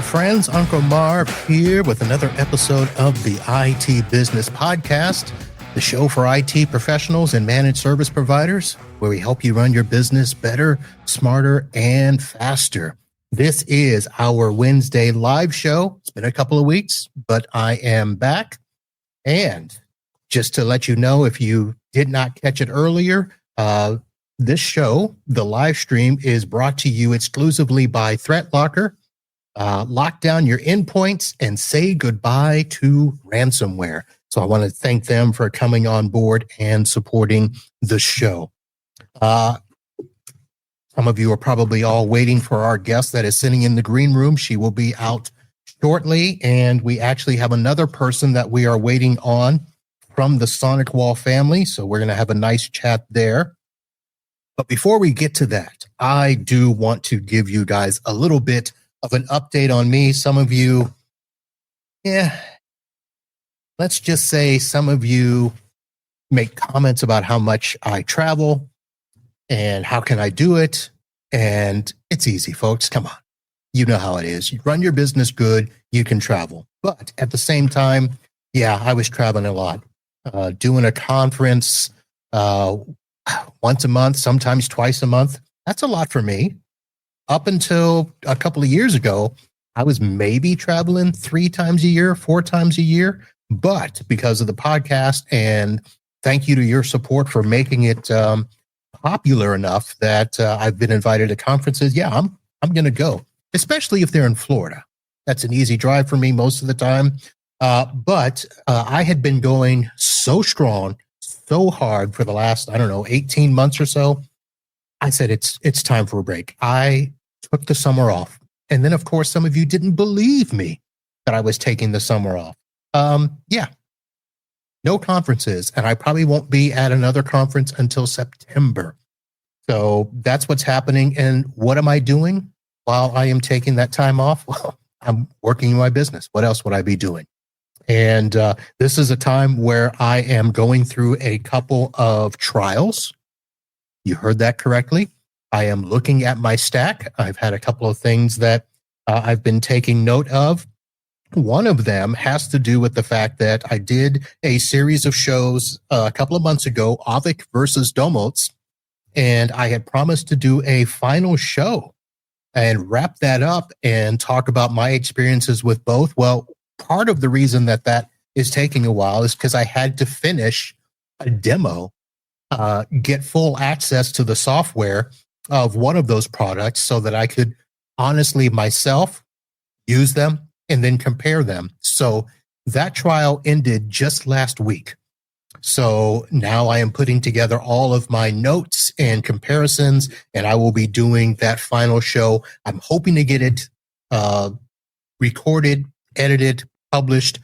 friends, Uncle Marv here with another episode of the IT Business Podcast, the show for IT professionals and managed service providers, where we help you run your business better, smarter, and faster. This is our Wednesday live show. It's been a couple of weeks, but I am back. And just to let you know, if you did not catch it earlier, this show, the live stream, is brought to you exclusively by ThreatLocker. Lock down your endpoints and say goodbye to ransomware. So I want to thank them for coming on board and supporting the show. Some of you are probably all waiting for our guest that is sitting in the green room. She will be out shortly, and we actually have another person that we are waiting on from the SonicWall family. So we're going to have a nice chat there. But before we get to that, I do want to give you guys a little bit of an update on me. Some of you, let's just say some of you make comments about how much I travel and how can I do it. And it's easy, folks. Come on. You know how it is. You run your business good, you can travel. But at the same time, I was traveling a lot, doing a conference once a month, sometimes twice a month. That's a lot for me. Up until a couple of years ago, I was maybe traveling 3 times a year, 4 times a year. But because of the podcast, and thank you to your support for making it popular enough that I've been invited to conferences. I'm going to go, especially if they're in Florida. That's an easy drive for me most of the time. But I had been going so strong, so hard for the last, 18 months or so. I said, it's time for a break. I took the summer off. And then, of course, some of you didn't believe me that I was taking the summer off. No conferences. And I probably won't be at another conference until September. So that's what's happening. And what am I doing while I am taking that time off? Well, I'm working in my business. What else would I be doing? And this is a time where I am going through a couple of trials. You heard that correctly. I am looking at my stack. I've had a couple of things that I've been taking note of. One of them has to do with the fact that I did a series of shows a couple of months ago, Avik versus Domotz, and I had promised to do a final show and wrap that up and talk about my experiences with both. Well, part of the reason that is taking a while is because I had to finish a demo, get full access to the software of one of those products so that I could honestly myself use them and then compare them. So that trial ended just last week. So now I am putting together all of my notes and comparisons, and I will be doing that final show. I'm hoping to get it recorded, edited, published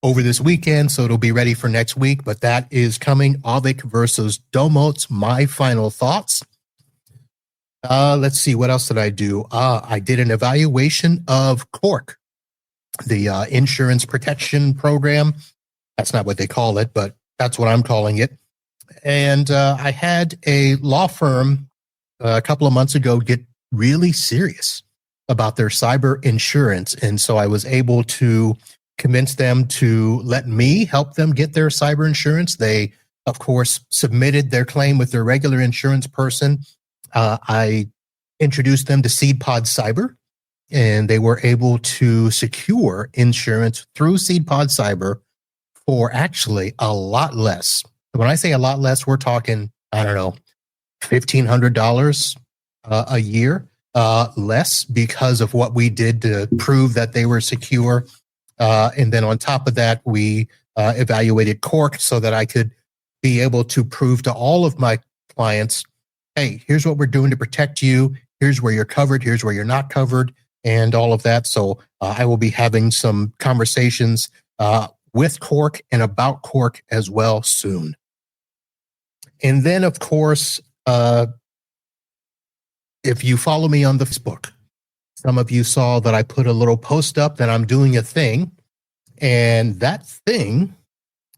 over this weekend, so it'll be ready for next week. But that is coming. Avik versus Domotz, my final thoughts. Let's see, what else did I do? I did an evaluation of Cork, the insurance protection program. That's not what they call it, but that's what I'm calling it. And I had a law firm a couple of months ago get really serious about their cyber insurance. And so I was able to convince them to let me help them get their cyber insurance. They, of course, submitted their claim with their regular insurance person. I introduced them to SeedPod Cyber, and they were able to secure insurance through SeedPod Cyber for actually a lot less. When I say a lot less, we're talking, $1,500 a year less because of what we did to prove that they were secure. And then on top of that, we evaluated Cork so that I could be able to prove to all of my clients, hey, here's what we're doing to protect you. Here's where you're covered. Here's where you're not covered, and all of that. So I will be having some conversations with Cork and about Cork as well soon. And then, of course, if you follow me on the Facebook, some of you saw that I put a little post up that I'm doing a thing. And that thing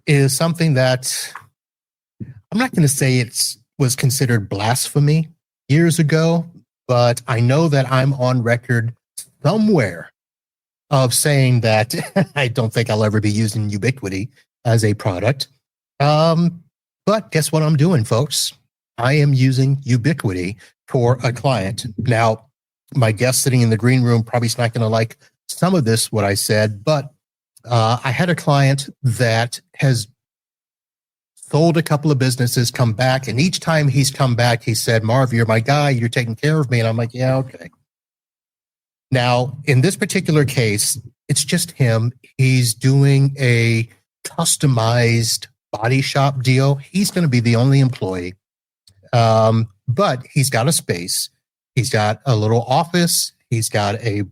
is something that I'm not going to say it was considered blasphemy years ago, but I know that I'm on record somewhere of saying that I don't think I'll ever be using Ubiquiti as a product. But guess what I'm doing, folks? I am using Ubiquiti for a client. Now, my guest sitting in the green room probably is not going to like some of this, what I said, but I had a client that has sold a couple of businesses, come back, and each time he's come back, he said, Marv, you're my guy, you're taking care of me. And I'm like, yeah, okay. Now, in this particular case, it's just him. He's doing a customized body shop deal. He's going to be the only employee. But he's got a space. He's got a little office. He's got a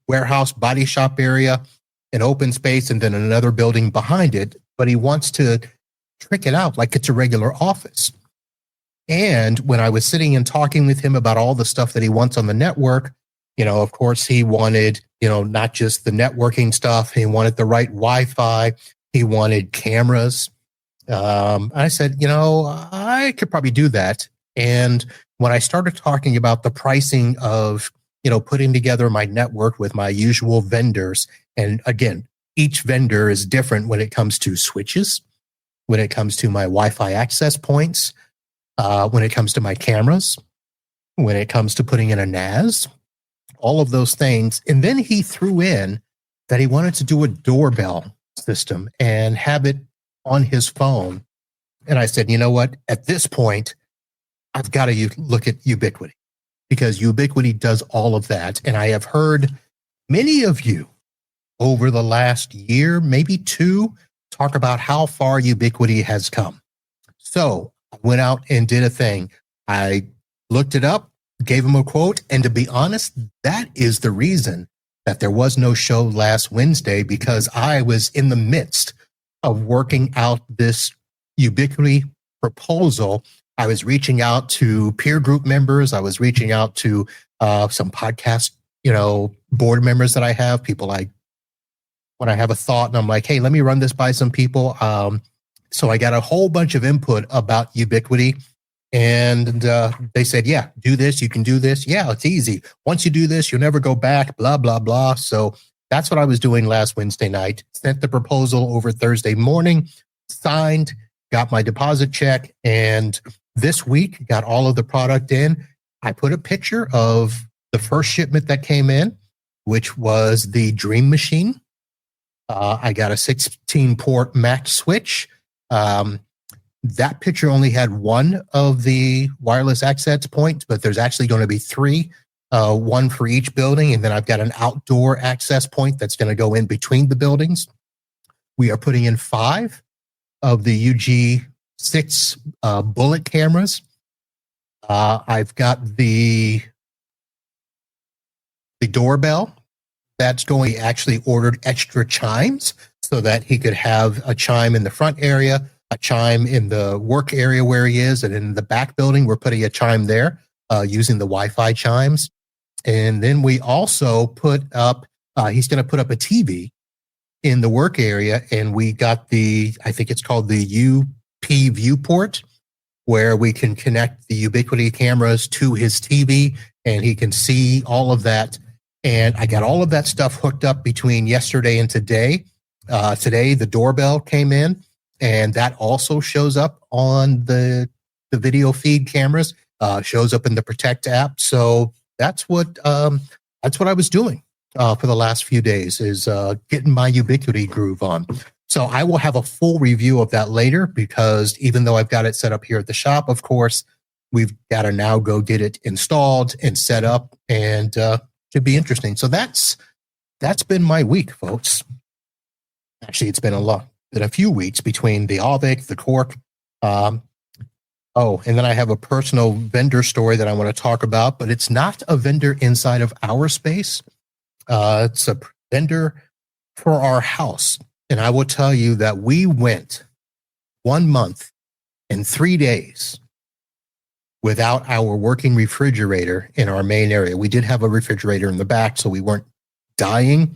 warehouse body shop area, an open space, and then another building behind it. But he wants to trick it out like it's a regular office. And when I was sitting and talking with him about all the stuff that he wants on the network, of course, he wanted, not just the networking stuff. He wanted the right Wi-Fi. He wanted cameras. I said, I could probably do that. And when I started talking about the pricing of, putting together my network with my usual vendors, and again, each vendor is different when it comes to switches, when it comes to my Wi-Fi access points, when it comes to my cameras, when it comes to putting in a NAS, all of those things. And then he threw in that he wanted to do a doorbell system and have it on his phone. And I said, you know what? At this point, I've got to look at Ubiquiti, because Ubiquiti does all of that. And I have heard many of you over the last year, maybe two, talk about how far Ubiquiti has come. So I went out and did a thing. I looked it up, gave him a quote. And to be honest, that is the reason that there was no show last Wednesday, because I was in the midst of working out this Ubiquiti proposal. I was reaching out to peer group members. I was reaching out to some podcast, board members that I have, people when I have a thought and I'm like, hey, let me run this by some people. So I got a whole bunch of input about Ubiquiti, and they said, yeah, do this. You can do this. Yeah, it's easy. Once you do this, you'll never go back, blah, blah, blah. So that's what I was doing last Wednesday night. Sent the proposal over Thursday morning, signed, got my deposit check, and this week got all of the product in. I put a picture of the first shipment that came in, which was the Dream Machine. I got a 16-port Mac switch. That picture only had one of the wireless access points, but there's actually going to be three, one for each building. And then I've got an outdoor access point that's going to go in between the buildings. We are putting in 5 of the UG6 bullet cameras. I've got the doorbell. That's going. He actually ordered extra chimes so that he could have a chime in the front area, a chime in the work area where he is, and in the back building, we're putting a chime there using the Wi-Fi chimes. And then we also put up, he's going to put up a TV in the work area, and we got I think it's called the UP viewport, where we can connect the Ubiquiti cameras to his TV, and he can see all of that. And I got all of that stuff hooked up between yesterday and today. Today, the doorbell came in, and that also shows up on the video feed cameras, shows up in the Protect app. So that's what I was doing for the last few days, is getting my Ubiquiti groove on. So I will have a full review of that later, because even though I've got it set up here at the shop, of course, we've got to now go get it installed and set up, and should be interesting. So that's been my week, folks. Actually, it's been a few weeks between the Alvik, the Cork. And then I have a personal vendor story that I want to talk about, but it's not a vendor inside of our space. It's a vendor for our house. And I will tell you that we went 1 month and 3 days without our working refrigerator in our main area. We did have a refrigerator in the back, so we weren't dying.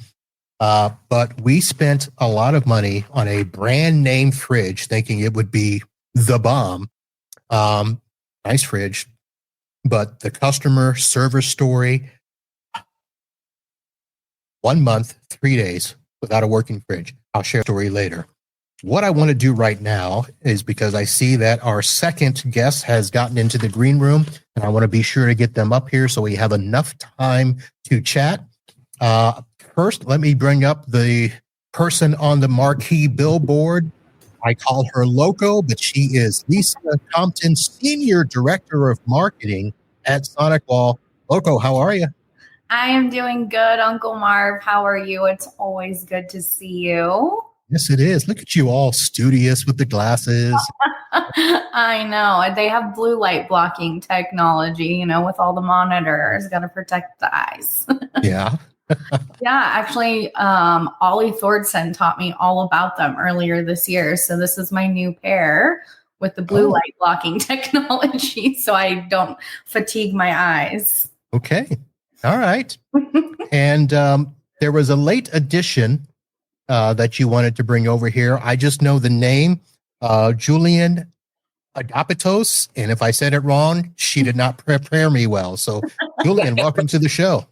But we spent a lot of money on a brand name fridge, thinking it would be the bomb. Nice fridge. But the customer service story, 1 month, 3 days without a working fridge. I'll share a story later. What I want to do right now is, because I see that our second guest has gotten into the green room, and I want to be sure to get them up here so we have enough time to chat. First, let me bring up the person on the marquee billboard. I call her Loco, but she is Lisa Compton, Senior Director of Marketing at SonicWall. Loco, how are you? I am doing good, Uncle Marv. How are you? It's always good to see you. Yes, it is. Look at you, all studious with the glasses. I know. They have blue light blocking technology, with all the monitors. Got to protect the eyes. Yeah. Yeah, actually, Ollie Thordson taught me all about them earlier this year. So this is my new pair with the blue light blocking technology, so I don't fatigue my eyes. Okay. All right. And there was a late addition that you wanted to bring over here. I just know the name, Julian Agapitos. And if I said it wrong, she did not prepare me well. So, Julian, welcome to the show.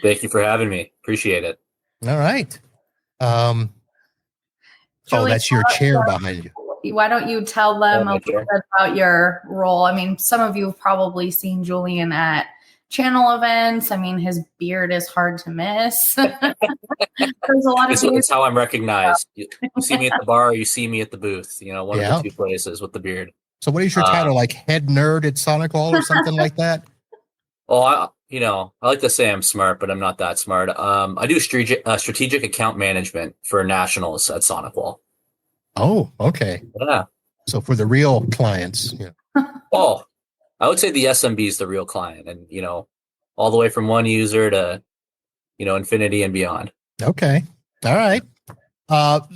Thank you for having me. Appreciate it. All right. Julian, that's your chair behind you. Why don't you tell them a little bit about your role? I mean, some of you have probably seen Julian at channel events. I mean, his beard is hard to miss. There's a lot of it's how I'm recognized. You see me at the bar, you see me at the booth. One of the two places with the beard. So, what is your title? Like head nerd at SonicWall or something like that? Well, I like to say I'm smart, but I'm not that smart. I do strategic account management for nationals at SonicWall. Oh, okay. Yeah. So for the real clients. Yeah. Oh, I would say the SMB is the real client, and all the way from one user to infinity and beyond. Okay. All right.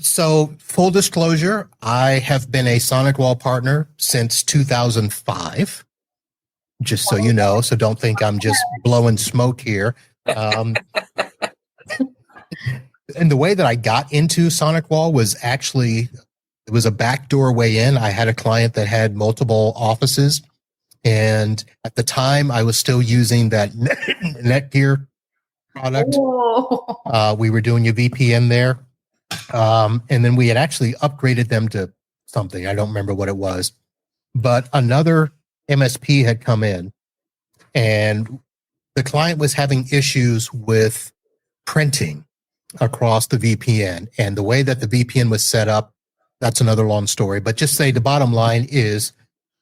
So full disclosure, I have been a SonicWall partner since 2005. Just so you know, so don't think I'm just blowing smoke here. And the way that I got into SonicWall was actually, it was a backdoor way in. I had a client that had multiple offices. And at the time, I was still using that Netgear product. We were doing a VPN there. And then we had actually upgraded them to something. I don't remember what it was. But another MSP had come in, and the client was having issues with printing across the VPN. And the way that the VPN was set up, that's another long story. But just say the bottom line is,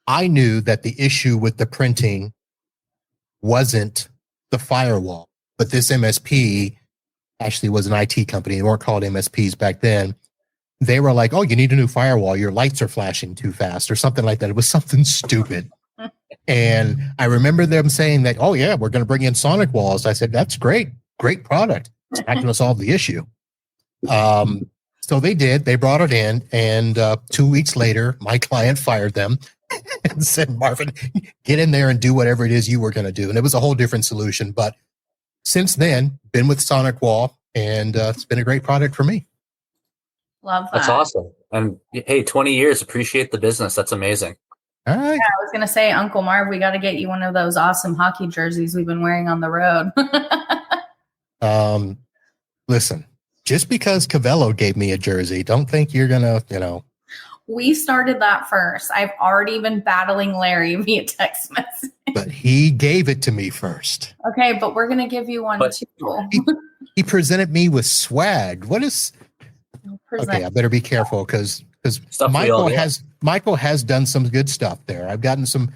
I knew that the issue with the printing wasn't the firewall, but this MSP actually was an IT company. They weren't called MSPs back then. They were like, oh, you need a new firewall. Your lights are flashing too fast or something like that. It was something stupid. And I remember them saying that, oh, yeah, we're going to bring in SonicWalls. I said, that's great. Great product. It's not going to solve the issue. So they did. They brought it in. And 2 weeks later, my client fired them and said, Marvin, get in there and do whatever it is you were going to do. And it was a whole different solution. But since then, been with SonicWall, and it's been a great product for me. Love that. That's awesome. And hey, 20 years. Appreciate the business. That's amazing. All right. Yeah, I was going to say, Uncle Marv, we got to get you one of those awesome hockey jerseys we've been wearing on the road. Listen, just because Cavello gave me a jersey, don't think you're going to, We started that first. I've already been battling Larry via text message. But he gave it to me first. Okay, but we're going to give you one too. He presented me with swag. What is... Okay, I better be careful because Michael has done some good stuff there. I've gotten some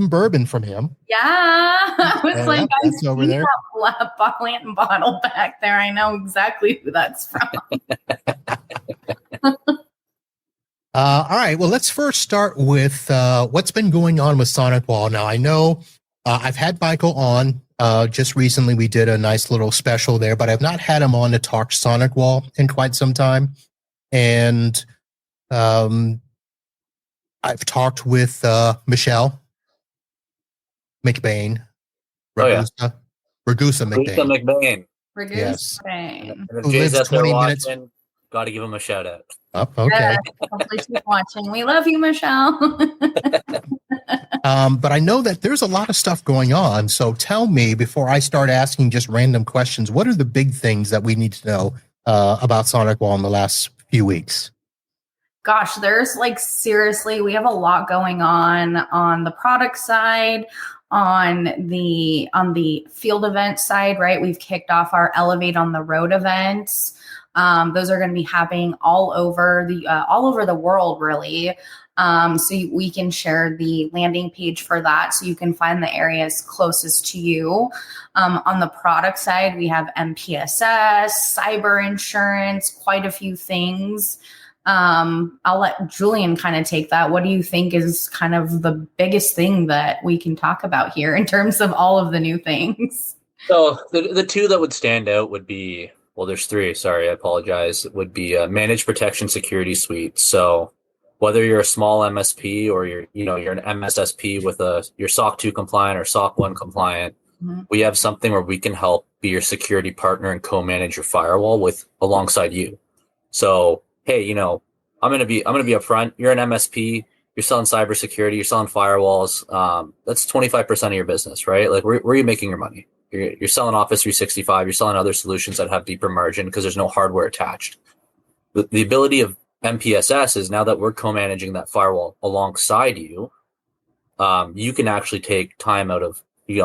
bourbon from him. Yeah, I was like, I see over there. That Blanton bottle back there. I know exactly who that's from. All right. Well, let's first start with what's been going on with SonicWall. Now, I know I've had Michael on just recently. We did a nice little special there, but I've not had him on to talk SonicWall in quite some time. And I've talked with Michelle McBain, Ragusa McBain. Yes. McBain. And if Jay's out there watching, got to give him a shout out. Okay. Hopefully she's watching. We love you, Michelle. But I know that there's a lot of stuff going on. So tell me, before I start asking just random questions, what are the big things that we need to know about SonicWall in the last few weeks? Gosh, there's like seriously, we have a lot going on the product side, on the field event side, right? We've kicked off our Elevate on the Road events. Those are going to be happening all over the world, really. So we can share the landing page for that, so you can find the areas closest to you. On the product side, we have MPSS, cyber insurance, quite a few things. I'll let Julian kind of take that. What do you think is kind of the biggest thing that we can talk about here in terms of all of the new things? So the two that would stand out would be, well, there's three. Sorry, I apologize. It would be a managed protection security suite. So whether you're a small MSP or you're an MSSP with your SOC 2 compliant or SOC 1 compliant, we have something where we can help be your security partner and co-manage your firewall alongside you. So, hey, I'm gonna be upfront. You're an MSP. You're selling cybersecurity. You're selling firewalls. That's 25% of your business, right? Like, where are you making your money? You're selling Office 365. You're selling other solutions that have deeper margin because there's no hardware attached. The ability of MPSS is, now that we're co-managing that firewall alongside you, you can actually take time out of, you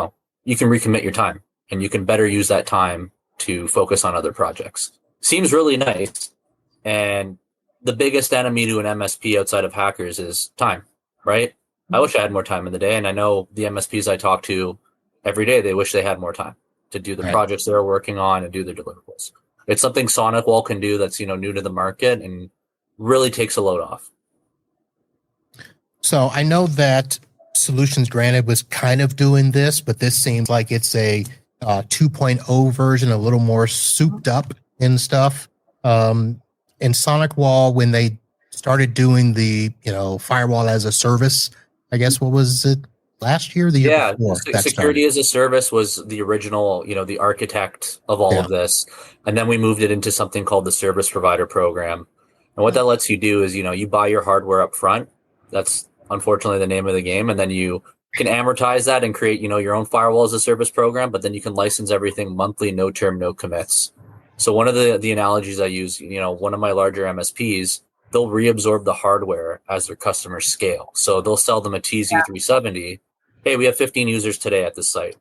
can recommit your time, and you can better use that time to focus on other projects. Seems really nice. And the biggest enemy to an MSP outside of hackers is time, right? I wish I had more time in the day. And I know the MSPs I talk to every day, they wish they had more time to do the projects they're working on and do their deliverables. It's something SonicWall can do that's, new to the market and really takes a load off. So I know that Solutions Granted was kind of doing this, but this seems like it's a 2.0 version, a little more souped up and stuff. In SonicWall, when they started doing the, firewall as a service, I guess, what was it, last year, the year before? Security as a service was the original, the architect of all of this. And then we moved it into something called the service provider program. And what that lets you do is, you buy your hardware up front. That's unfortunately the name of the game. And then you can amortize that and create, your own firewall as a service program, but then you can license everything monthly, no term, no commits. So one of the analogies I use, one of my larger MSPs, they'll reabsorb the hardware as their customers scale. So they'll sell them a TZ370. Hey, we have 15 users today at this site.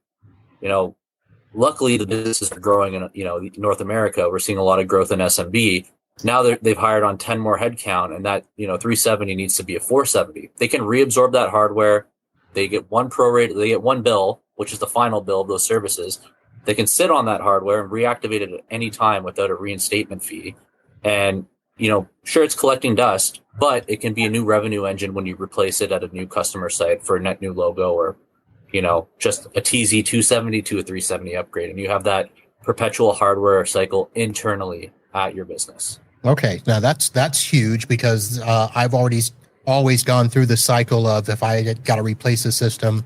Luckily the businesses are growing in, North America. We're seeing a lot of growth in SMB. Now they've hired on 10 more headcount, and that, 370 needs to be a 470. They can reabsorb that hardware. They get one they get one bill, which is the final bill of those services. They can sit on that hardware and reactivate it at any time without a reinstatement fee. And, sure, it's collecting dust, but it can be a new revenue engine when you replace it at a new customer site for a net new logo or, just a TZ270 to a 370 upgrade. And you have that perpetual hardware cycle internally at your business. Okay. Now that's huge, because I've always gone through the cycle of, if I got to replace the system,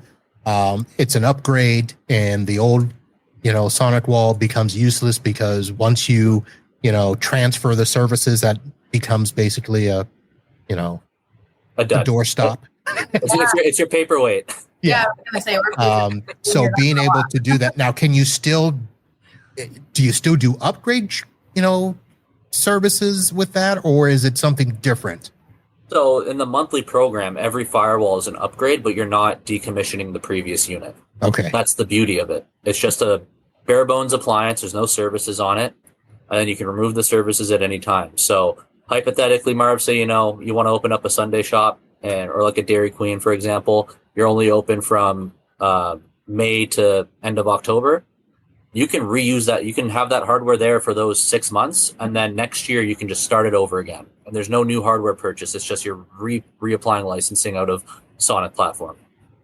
it's an upgrade, and the old SonicWall becomes useless, because once you, transfer the services, that becomes basically a doorstop. It's your paperweight. Yeah, I was gonna say, so being able to do that now, do you still do upgrade, services with that, or is it something different? So in the monthly program, every firewall is an upgrade, but you're not decommissioning the previous unit. Okay. That's the beauty of it. It's just a bare bones appliance. There's no services on it. And then you can remove the services at any time. So hypothetically, Marv, say, you want to open up a Sunday shop or like a Dairy Queen, for example, you're only open from May to end of October. You can reuse that. You can have that hardware there for those 6 months. And then next year you can just start it over again. And there's no new hardware purchase. It's just you're reapplying licensing out of Sonic platform.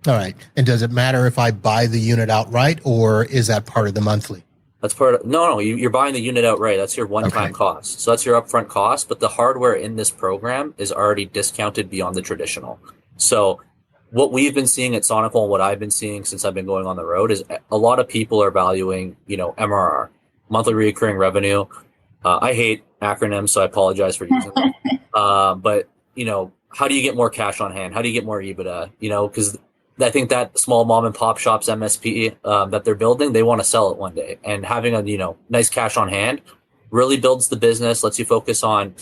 All right. And does it matter if I buy the unit outright, or is that part of the monthly? That's part of, no, you're buying the unit outright. That's your one-time cost. So that's your upfront cost, but the hardware in this program is already discounted beyond the traditional. So what we've been seeing at SonicWall, and what I've been seeing since I've been going on the road, is a lot of people are valuing, MRR, monthly recurring revenue. I hate acronyms, so I apologize for using them. But, how do you get more cash on hand? How do you get more EBITDA? Because I think that small mom and pop shops MSP that they're building, they want to sell it one day, and having a nice cash on hand really builds the business, lets you focus on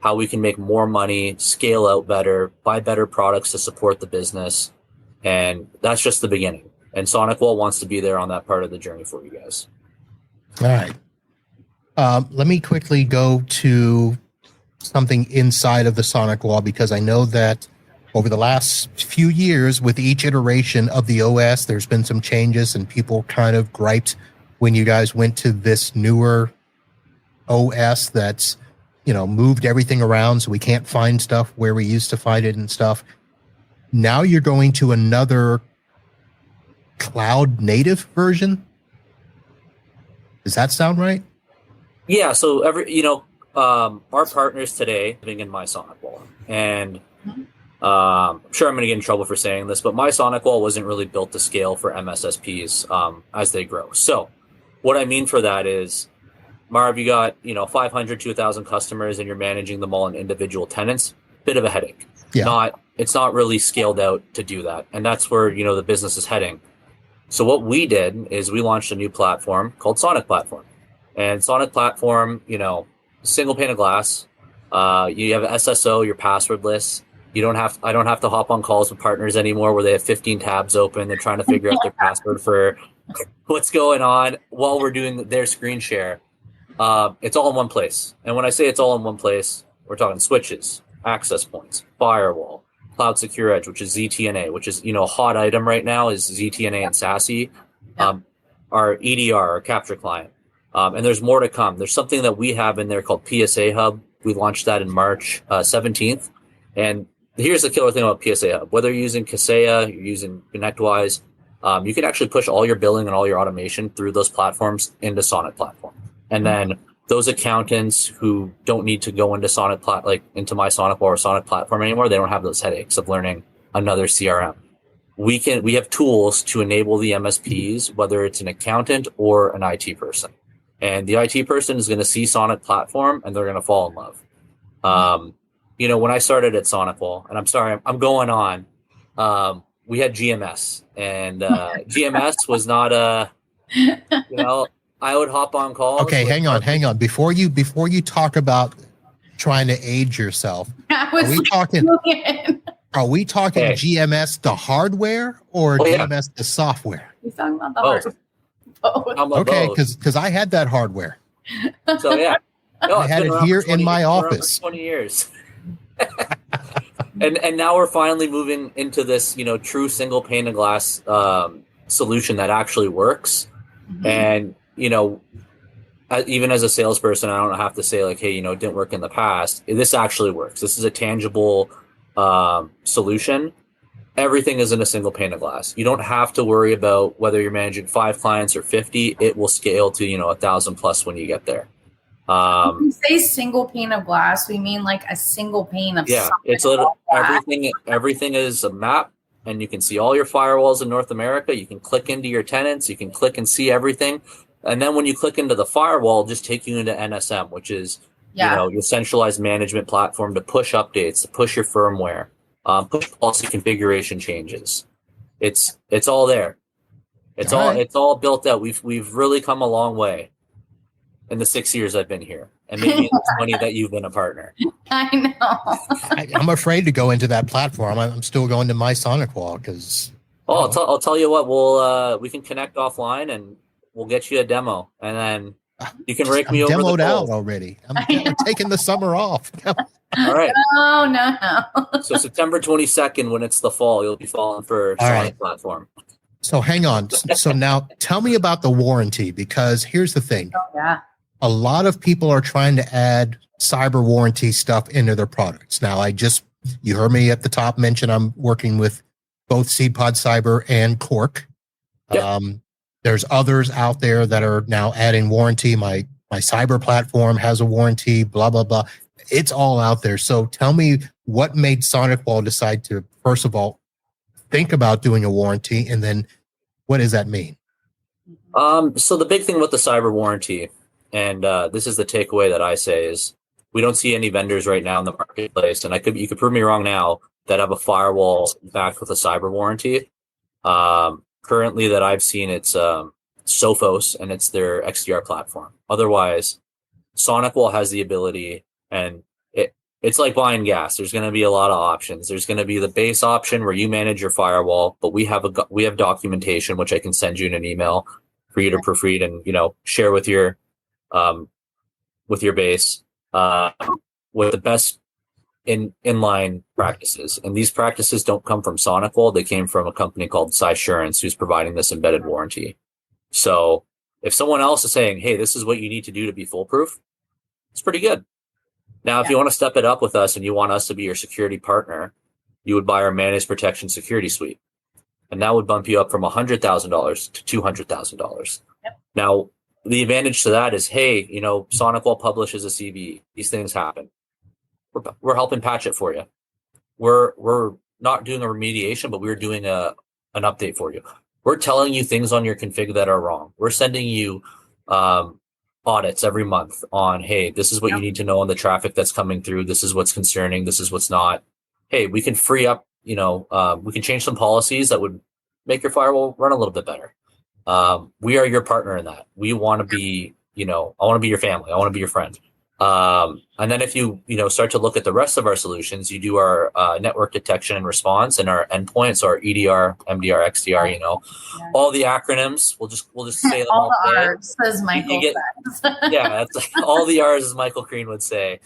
how we can make more money, scale out better, buy better products to support the business, and that's just the beginning. And SonicWall wants to be there on that part of the journey for you guys. All right. Let me quickly go to something inside of the SonicWall, because I know that over the last few years, with each iteration of the OS, there's been some changes, and people kind of griped when you guys went to this newer OS that's, moved everything around so we can't find stuff where we used to find it and stuff. Now you're going to another cloud native version. Does that sound right? Yeah. So our partners today living in my SonicWall, and I'm sure I'm going to get in trouble for saying this, but my SonicWall wasn't really built to scale for MSSPs as they grow. So what I mean for that is, Marv, you got 500 to 1,000 customers, and you're managing them all in individual tenants. Bit of a headache. Yeah. It's not really scaled out to do that, and that's where the business is heading. So what we did is we launched a new platform called Sonic Platform. And Sonic Platform, single pane of glass. You have an SSO, your passwordless. I don't have to hop on calls with partners anymore where they have 15 tabs open. They're trying to figure out their password for what's going on while we're doing their screen share. It's all in one place. And when I say it's all in one place, we're talking switches, access points, firewall, Cloud Secure Edge, which is ZTNA, which is, a hot item right now is ZTNA and SASE, our EDR, our capture client. And there's more to come. There's something that we have in there called PSA Hub. We launched that in March 17th. And here's the killer thing about PSA Hub. Whether you're using Kaseya, you're using ConnectWise, you can actually push all your billing and all your automation through those platforms into Sonic Platform. And then those accountants who don't need to go into into my SonicWall or Sonic Platform anymore, they don't have those headaches of learning another CRM. We have tools to enable the MSPs, whether it's an accountant or an IT person. And the IT person is going to see Sonic Platform and they're going to fall in love. When I started at SonicWall, and I'm sorry, I'm going on, we had GMS, and GMS was not I would hop on calls. Okay, hang on. Before you talk about trying to age yourself, are we talking Hey. GMS the hardware or yeah. GMS the software? He's talking about the Both. hardware. Okay, because I had that hardware. So yeah, I had it here in my office. 20 years. and now we're finally moving into this, true single pane of glass solution that actually works. Mm-hmm. And even as a salesperson, I don't have to say like, hey, it didn't work in the past. This actually works. This is a tangible solution. Everything is in a single pane of glass. You don't have to worry about whether you're managing 5 clients or 50. It will scale to 1,000 plus when you get there. When we say single pane of glass, we mean like a single pane of it's everything is a map, and you can see all your firewalls in North America. You can click into your tenants, you can click and see everything. And then when you click into the firewall, just take you into NSM, which is your centralized management platform to push updates, to push your firmware, push policy configuration changes. It's all there. It's all built out. We've really come a long way in the 6 years I've been here, and maybe in the 20 that you've been a partner. I know. I'm afraid to go into that platform. I'm still going to my SonicWall because. Oh, I'll tell you what. We can connect offline, and we'll get you a demo, and then you can rake me over the demoed coals. out already. I'm taking the summer off. All right. No. So September 22nd, when it's the fall, you'll be falling for Sonic Platform. So hang on. So now tell me about the warranty, because here's the thing. Oh, yeah. A lot of people are trying to add cyber warranty stuff into their products. Now, you heard me at the top mention I'm working with both SeedPod Cyber and Cork. Yep. There's others out there that are now adding warranty. My cyber platform has a warranty, blah, blah, blah. It's all out there. So tell me what made SonicWall decide to, first of all, think about doing a warranty, and then what does that mean? So the big thing with the cyber warranty, and this is the takeaway that I say, is we don't see any vendors right now in the marketplace, and you could prove me wrong now, that have a firewall backed with a cyber warranty. Currently that I've seen, it's Sophos, and it's their XDR platform. Otherwise, SonicWall has the ability, and it's like buying gas. There's going to be a lot of options. There's going to be the base option where you manage your firewall, but we have documentation which I can send you in an email for you to proofread and share with your base with the best inline practices. And these practices don't come from SonicWall. They came from a company called SciSurance, who's providing this embedded warranty. So if someone else is saying, hey, this is what you need to do to be foolproof, it's pretty good. Now, if you want to step it up with us and you want us to be your security partner, you would buy our Managed Protection Security Suite. And that would bump you up from $100,000 to $200,000. Yep. Now, the advantage to that is, hey, SonicWall publishes a CVE. These things happen. We're helping patch it for you. We're not doing a remediation, but we're doing an update for you. We're telling you things on your config that are wrong. We're sending you audits every month on, hey, this is what you need to know on the traffic that's coming through. This is what's concerning. This is what's not. Hey, we can free up, we can change some policies that would make your firewall run a little bit better. We are your partner in that. We want to be, I want to be your family. I want to be your friend. And then if you start to look at the rest of our solutions, you do our network detection and response and our endpoints, our EDR, MDR, XDR, all the acronyms. We'll just say them all the R's, as Michael says. Yeah, that's all the R's, as Michael Crean would say.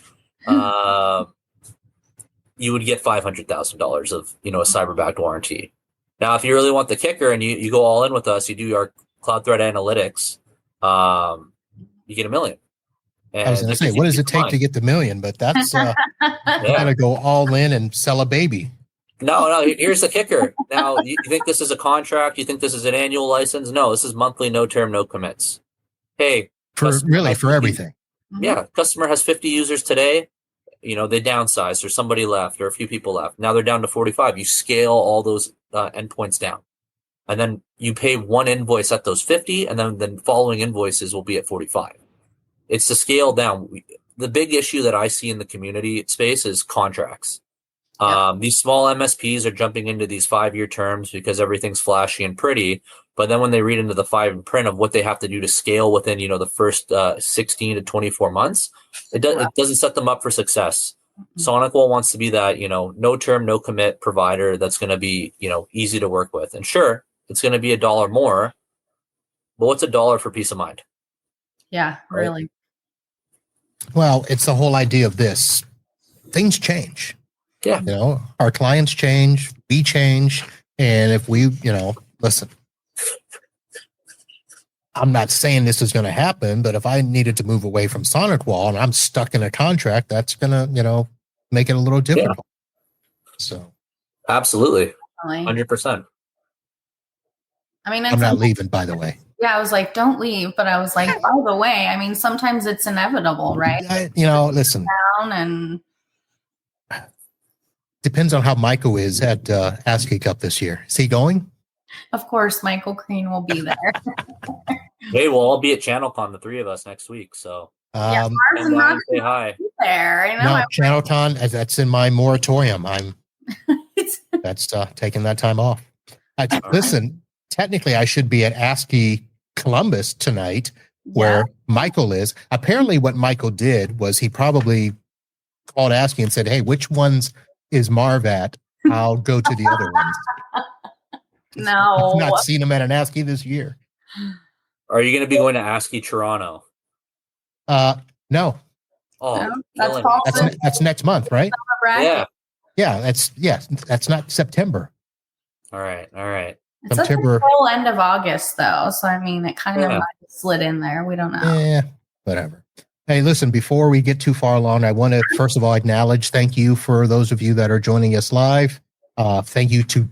You would get $500,000 of a cyber-backed warranty. Now, if you really want the kicker and you go all in with us, you do our cloud threat analytics. You get $1 million. And I was going to say, what does it take to get the $1 million? But that's you got to go all in and sell a baby. No. Here's the kicker. Now, you think this is a contract? You think this is an annual license? No, this is monthly, no term, no commits. Hey, for everything. Yeah, customer has 50 users today. They downsized, or somebody left, or a few people left. Now they're down to 45. You scale all those endpoints down, and then you pay one invoice at those 50, and then following invoices will be at 45. It's to scale down. The big issue that I see in the community space is contracts. These small MSPs are jumping into these 5-year terms because everything's flashy and pretty. But then when they read into the fine print of what they have to do to scale within, the first 16 to 24 months, it doesn't set them up for success. Mm-hmm. SonicWall wants to be that, no term, no commit provider that's going to be, easy to work with. And sure, it's going to be $1 more, but what's $1 for peace of mind? Yeah, really. Right? Well, it's the whole idea of this. Things change. Yeah. Our clients change, we change. And if we, listen, I'm not saying this is going to happen, but if I needed to move away from SonicWall and I'm stuck in a contract, that's going to, make it a little difficult. Yeah. So. Absolutely. 100%. I mean, I'm not leaving, by the way. Yeah, I was like, don't leave. But I was like, by the way, I mean, sometimes it's inevitable, right? Listen. Down and depends on how Michael is at ASCII Cup this year. Is he going? Of course, Michael Crean will be there. Hey, we'll all be at ChannelCon, the 3 of us, next week. So Marv and Marv say hi. There, I know. No, ChannelCon, that's in my moratorium. That's taking that time off. Listen, technically, I should be at ASCII Columbus tonight, where Michael is. Apparently, what Michael did was he probably called ASCII and said, "Hey, which ones is Marv at? I'll go to the other ones." No, I've not seen him at an ASCII this year. Are you going to be going to ASCII Toronto? No. Oh, that's next month, right? Yeah. That's not September. All right. It's September. At the whole end of August, though. So, I mean, it kind of might have slid in there. We don't know. Yeah, whatever. Hey, listen, before we get too far along, I want to, first of all, thank you for those of you that are joining us live. Thank you to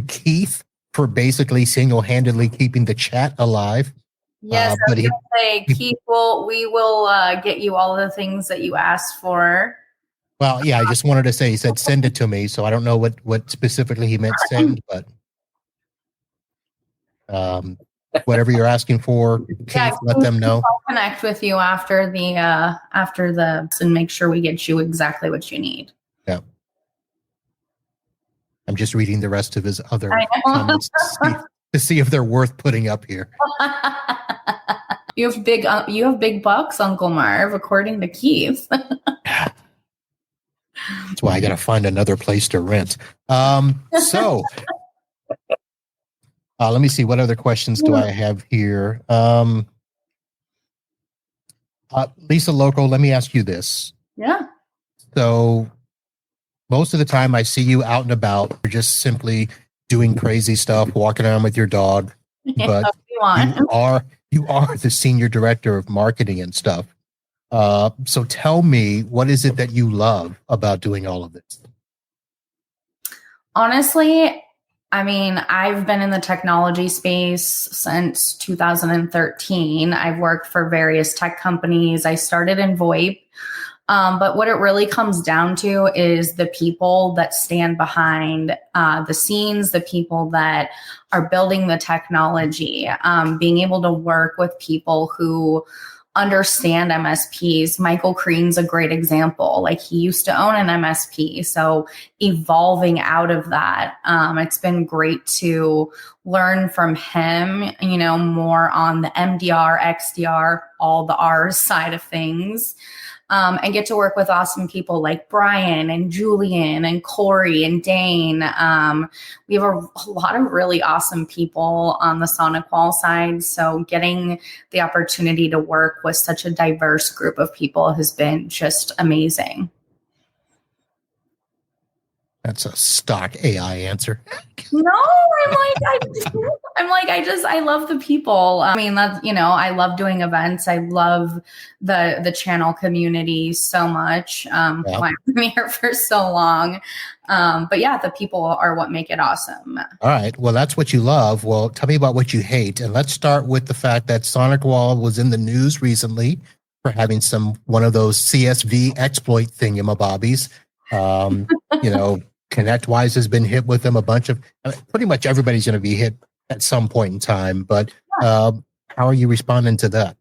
Keith for basically single-handedly keeping the chat alive. Yes, I was going to say, Keith, we will get you all the things that you asked for. Well, yeah, I just wanted to say, he said, send it to me. So I don't know what specifically he meant send, but whatever you're asking for, Keith, let them know. I'll connect with you after and make sure we get you exactly what you need. Yeah. just reading the rest of his other I know. comments to see if they're worth putting up here. You have big bucks, Uncle Marv, according to Keith. That's why I got to find another place to rent. So let me see. What other questions do I have here? Lisa Loco, let me ask you this. Yeah. So most of the time I see you out and about, you're just simply doing crazy stuff, walking around with your dog, but you are the senior director of marketing and stuff. So tell me, what is it that you love about doing all of this? Honestly, I mean, I've been in the technology space since 2013. I've worked for various tech companies. I started in VoIP. But what it really comes down to is the people that stand behind the scenes, the people that are building the technology, being able to work with people who understand MSPs. Michael Crean's a great example. Like, he used to own an MSP. So evolving out of that, it's been great to learn from him, more on the MDR, XDR, all the R's side of things. And get to work with awesome people like Brian and Julian and Corey and Dane. We have a lot of really awesome people on the SonicWall side. So getting the opportunity to work with such a diverse group of people has been just amazing. That's a stock AI answer. No, I love the people. I mean, that's, I love doing events. I love the channel community so much. Why I've been here for so long. But yeah, the people are what make it awesome. All right. Well, that's what you love. Well, tell me about what you hate. And let's start with the fact that SonicWall was in the news recently for having one of those CSV exploit thingamabobbies. ConnectWise has been hit with them. Pretty much everybody's going to be hit at some point in time. But how are you responding to that?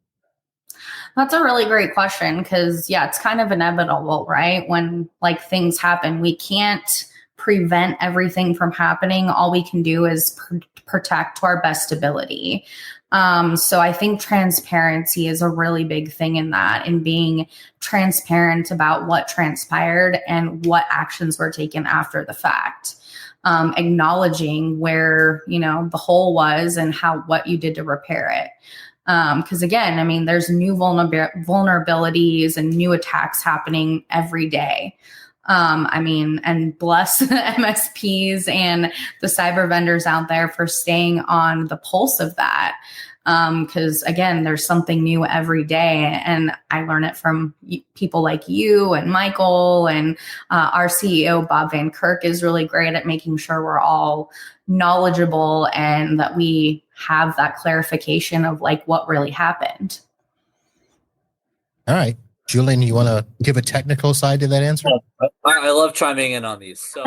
That's a really great question because, it's kind of inevitable, right? When things happen, we can't prevent everything from happening. All we can do is protect to our best ability. So I think transparency is a really big thing in that, and being transparent about what transpired and what actions were taken after the fact. Acknowledging where, the hole was and what you did to repair it. Because again, I mean, there's new vulnerabilities and new attacks happening every day. And bless MSPs and the cyber vendors out there for staying on the pulse of that. Because again, there's something new every day, and I learn it from people like you and Michael, and our CEO, Bob Van Kirk, is really great at making sure we're all knowledgeable and that we have that clarification of what really happened. All right. Julian, you want to give a technical side to that answer? I love chiming in on these. So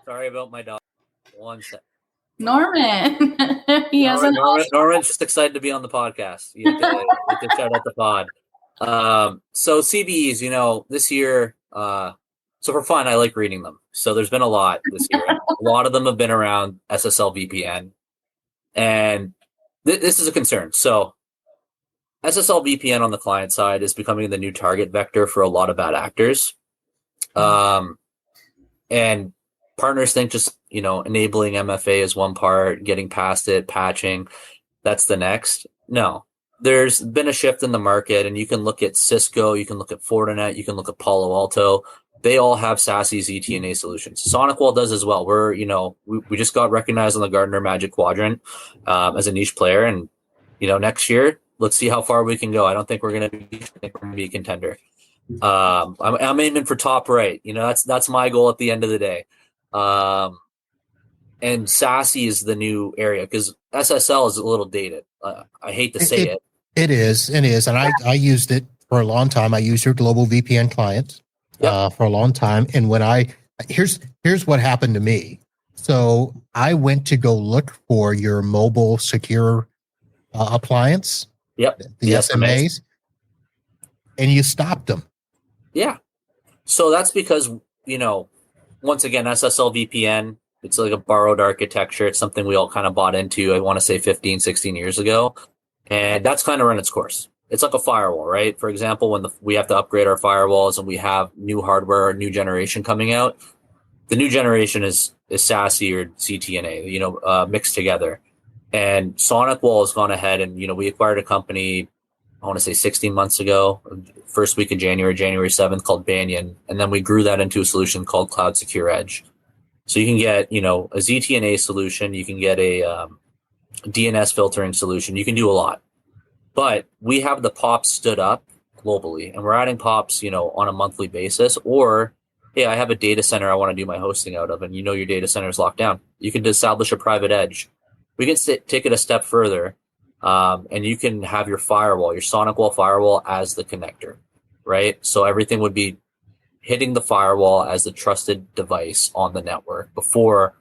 sorry about my dog. One sec. Norman. Norman's just excited to be on the podcast. You have to shout out the pod. So CVEs, this year, so for fun, I like reading them. So there's been a lot this year. A lot of them have been around SSL VPN. And this is a concern. So SSL VPN on the client side is becoming the new target vector for a lot of bad actors. And partners think just, enabling MFA is one part, getting past it, patching, that's the next. No, there's been a shift in the market, and you can look at Cisco, you can look at Fortinet, you can look at Palo Alto. They all have SASE ZTNA solutions. SonicWall does as well. We're, we just got recognized on the Gartner Magic Quadrant as a niche player. And, next year, let's see how far we can go. I don't think we're going to be a contender. I'm aiming for top right. That's my goal at the end of the day. And SASE is the new area because SSL is a little dated. I hate to say it. It is. And I used it for a long time. I used your global VPN client for a long time. And here's what happened to me. So I went to go look for your mobile secure appliance. Yep. The SMAs. And you stopped them. Yeah. So that's because, once again, SSL VPN, it's like a borrowed architecture. It's something we all kind of bought into, I want to say 15, 16 years ago. And that's kind of run its course. It's like a firewall, right? For example, when we have to upgrade our firewalls and we have new hardware or new generation coming out, the new generation is SASE or ZTNA, mixed together. And SonicWall has gone ahead and, we acquired a company, I want to say 16 months ago, first week of January 7th, called Banyan. And then we grew that into a solution called Cloud Secure Edge. So you can get, a ZTNA solution, you can get a DNS filtering solution, you can do a lot. But we have the POPs stood up globally, and we're adding POPs, on a monthly basis. Or, hey, I have a data center I want to do my hosting out of, and your data center is locked down. You can establish a private edge. We can take it a step further, and you can have your firewall, your SonicWall firewall, as the connector, right? So everything would be hitting the firewall as the trusted device on the network before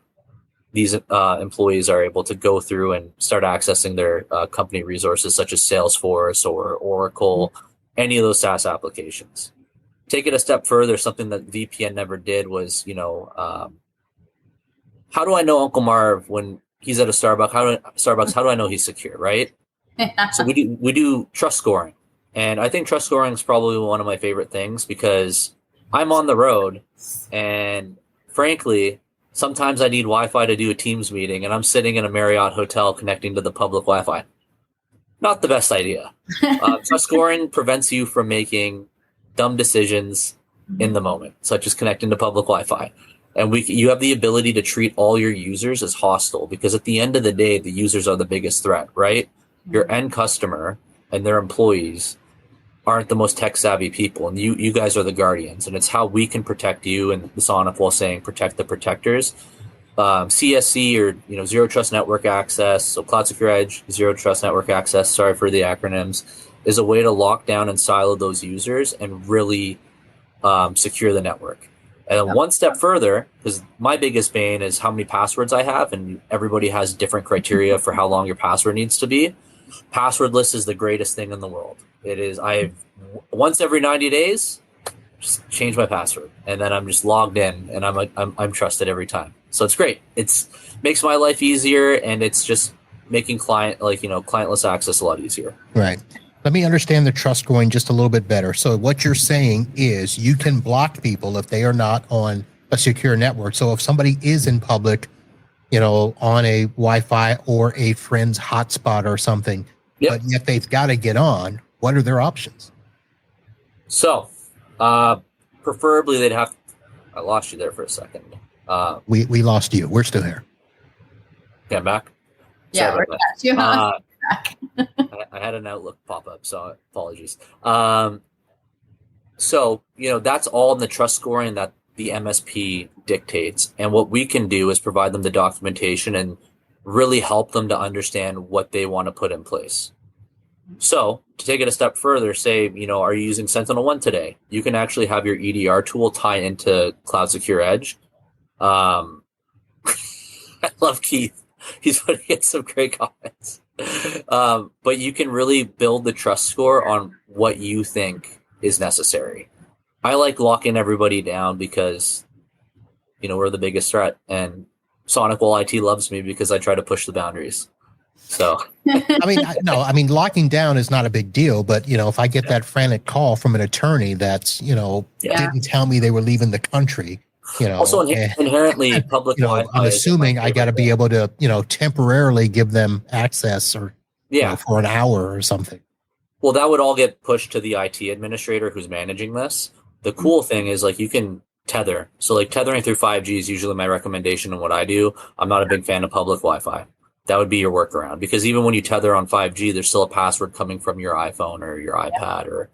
these employees are able to go through and start accessing their company resources such as Salesforce or Oracle, any of those SaaS applications. Take it a step further, something that VPN never did was, how do I know Uncle Marv when he's at a Starbucks? How do I know he's secure, right? So we do trust scoring. And I think trust scoring is probably one of my favorite things because I'm on the road and frankly, sometimes I need Wi-Fi to do a Teams meeting and I'm sitting in a Marriott hotel connecting to the public Wi-Fi. Not the best idea. Trust scoring prevents you from making dumb decisions in the moment, such as connecting to public Wi-Fi. And you have the ability to treat all your users as hostile because at the end of the day, the users are the biggest threat, right? Your end customer and their employees aren't the most tech savvy people, and you guys are the guardians, and it's how we can protect you. And the SonicWall saying protect the protectors. CSC or zero trust network access, so Cloud Secure Edge, zero trust network access. Sorry for the acronyms. Is a way to lock down and silo those users and really secure the network. And then one step further, because my biggest bane is how many passwords I have, and everybody has different criteria for how long your password needs to be. Passwordless is the greatest thing in the world. It is. Once every 90 days, just change my password, and then I'm just logged in, and I'm trusted every time. So it's great. It's makes my life easier, and it's just making clientless access a lot easier. Right. Let me understand the trust scoring just a little bit better. So what you're saying is you can block people if they are not on a secure network. So if somebody is in public, on a Wi-Fi or a friend's hotspot or something, but yet they've got to get on, what are their options? So, preferably they'd have. I lost you there for a second. We lost you. We're still here. Yeah, I'm back. Yeah, we're back. I had an Outlook pop up, so apologies. So that's all in the trust scoring that the MSP dictates, and what we can do is provide them the documentation and really help them to understand what they want to put in place. So to take it a step further, say, are you using SentinelOne today? You can actually have your EDR tool tie into Cloud Secure Edge. I love Keith. He's putting in some great comments. But you can really build the trust score on what you think is necessary. I like locking everybody down because, we're the biggest threat, and SonicWall IT loves me because I try to push the boundaries. So, locking down is not a big deal, but if I get that frantic call from an attorney that's, didn't tell me they were leaving the country, also inherently public Wi-Fi. I'm assuming I got to be able to, temporarily give them access or for an hour or something. Well, that would all get pushed to the IT administrator who's managing this. The cool thing is you can tether. So tethering through 5G is usually my recommendation and what I do. I'm not a big fan of public Wi-Fi. That would be your workaround, because even when you tether on 5G, there's still a password coming from your iPhone or your iPad or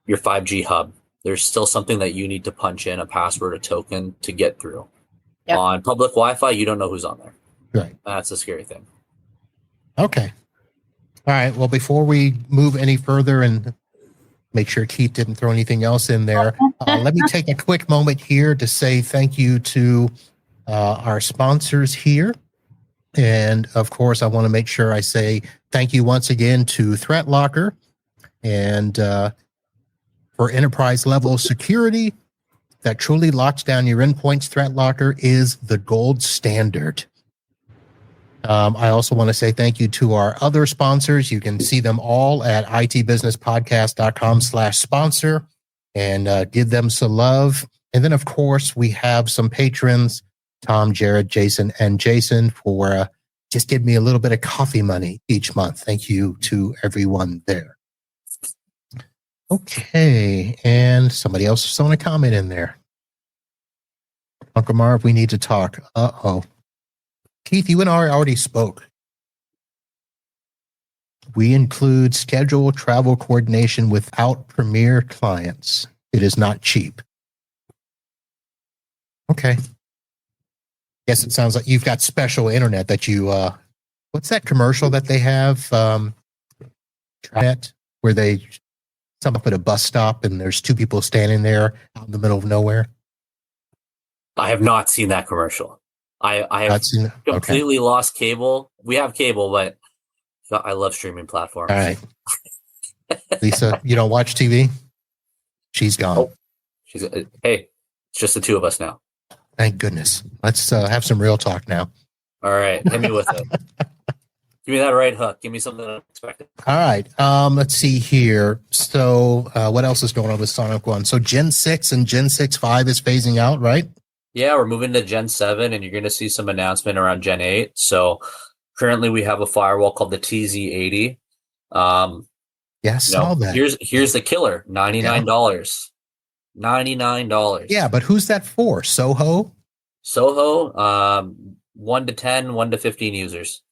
your 5G hub. There's still something that you need to punch in, a password, a token to get through. Yep. On public Wi-Fi, you don't know who's on there. Right. That's the scary thing. Okay. All right. Well, before we move any further and make sure Keith didn't throw anything else in there, let me take a quick moment here to say thank you to our sponsors here. And of course, I want to make sure I say thank you once again to ThreatLocker and for enterprise level security. that truly locks down your endpoints, Threat Locker is the gold standard. I also want to say thank you to our other sponsors. You can see them all at itbusinesspodcast.com/sponsor and give them some love. And then, of course, we have some patrons, Tom, Jared, Jason, and Jason, for just give me a little bit of coffee money each month. Thank you to everyone there. Okay. And somebody else is throwing a comment in there. Uncle Marv, we need to talk. Uh-oh. Keith, you and I already spoke. We include scheduled travel coordination without premier clients. It is not cheap. Okay. Yes, it sounds like you've got special internet that you, what's that commercial that they have? Where they come up at a bus stop and there's two people standing there out in the middle of nowhere. I have not seen that commercial. I have completely lost cable. We have cable, but I love streaming platforms. All right. Lisa, you don't watch TV? She's gone. Oh, hey, it's just the two of us now. Thank goodness. Let's have some real talk now. All right. Hit me with it. Give me that right hook. Give me something unexpected. All right. Let's see here. So what else is going on with SonicWall? So Gen 6 and Gen 6.5 is phasing out, right? Yeah, we're moving to Gen 7, and you're going to see some announcement around Gen 8. So currently we have a firewall called the TZ80. Yeah, I saw that. Here's the killer, $99. $99. Yeah, but who's that for? Soho? 1 to 10, 1 to 15 users.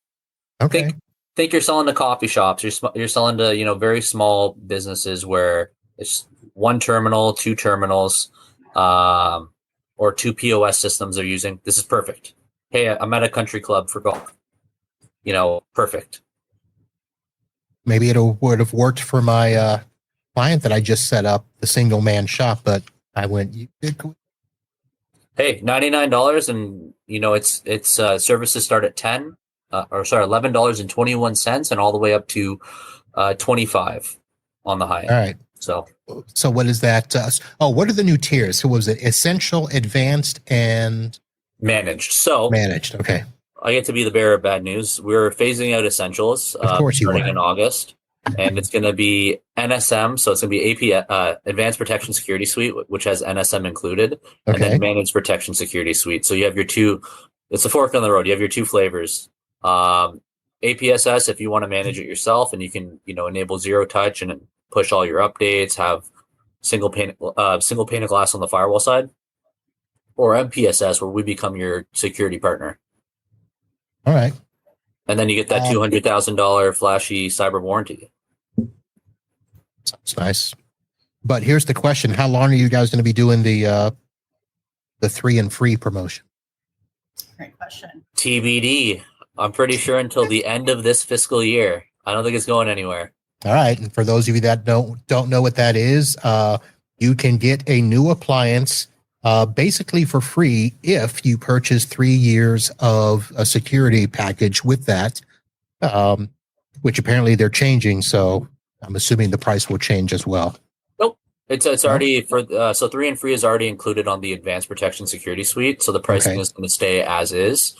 Okay. Think you're selling to coffee shops. You're selling to very small businesses where it's one terminal, two terminals, or two POS systems they're using. This is perfect. Hey, I'm at a country club for golf. Perfect. Maybe it would have worked for my client that I just set up, the single man shop, but I went. Hey, $99, and it's services start at $11.21, and all the way up to $25 on the high end. All right. So what is that? What are the new tiers? Who was it? Essential, advanced, and managed. So managed. Okay. I get to be the bearer of bad news. We're phasing out essentials starting in August, and it's going to be NSM. So it's going to be AP, Advanced Protection Security Suite, which has NSM included, and then Managed Protection Security Suite. So you have your two. It's a fork on the road. You have your two flavors. APSS if you want to manage it yourself, and you can enable zero touch and push all your updates. Have single pane of glass on the firewall side, or MPSS where we become your security partner. All right. And then you get that $200,000 flashy cyber warranty. Sounds nice. But here's the question: how long are you guys going to be doing the 3 and free promotion? Great question. TBD. I'm pretty sure until the end of this fiscal year. I don't think it's going anywhere. All right. And for those of you that don't know what that is, you can get a new appliance basically for free if you purchase 3 years of a security package with that, which apparently they're changing. So I'm assuming the price will change as well. Nope. It's already so 3 and free is already included on the Advanced Protection Security Suite. So the pricing is going to stay as is.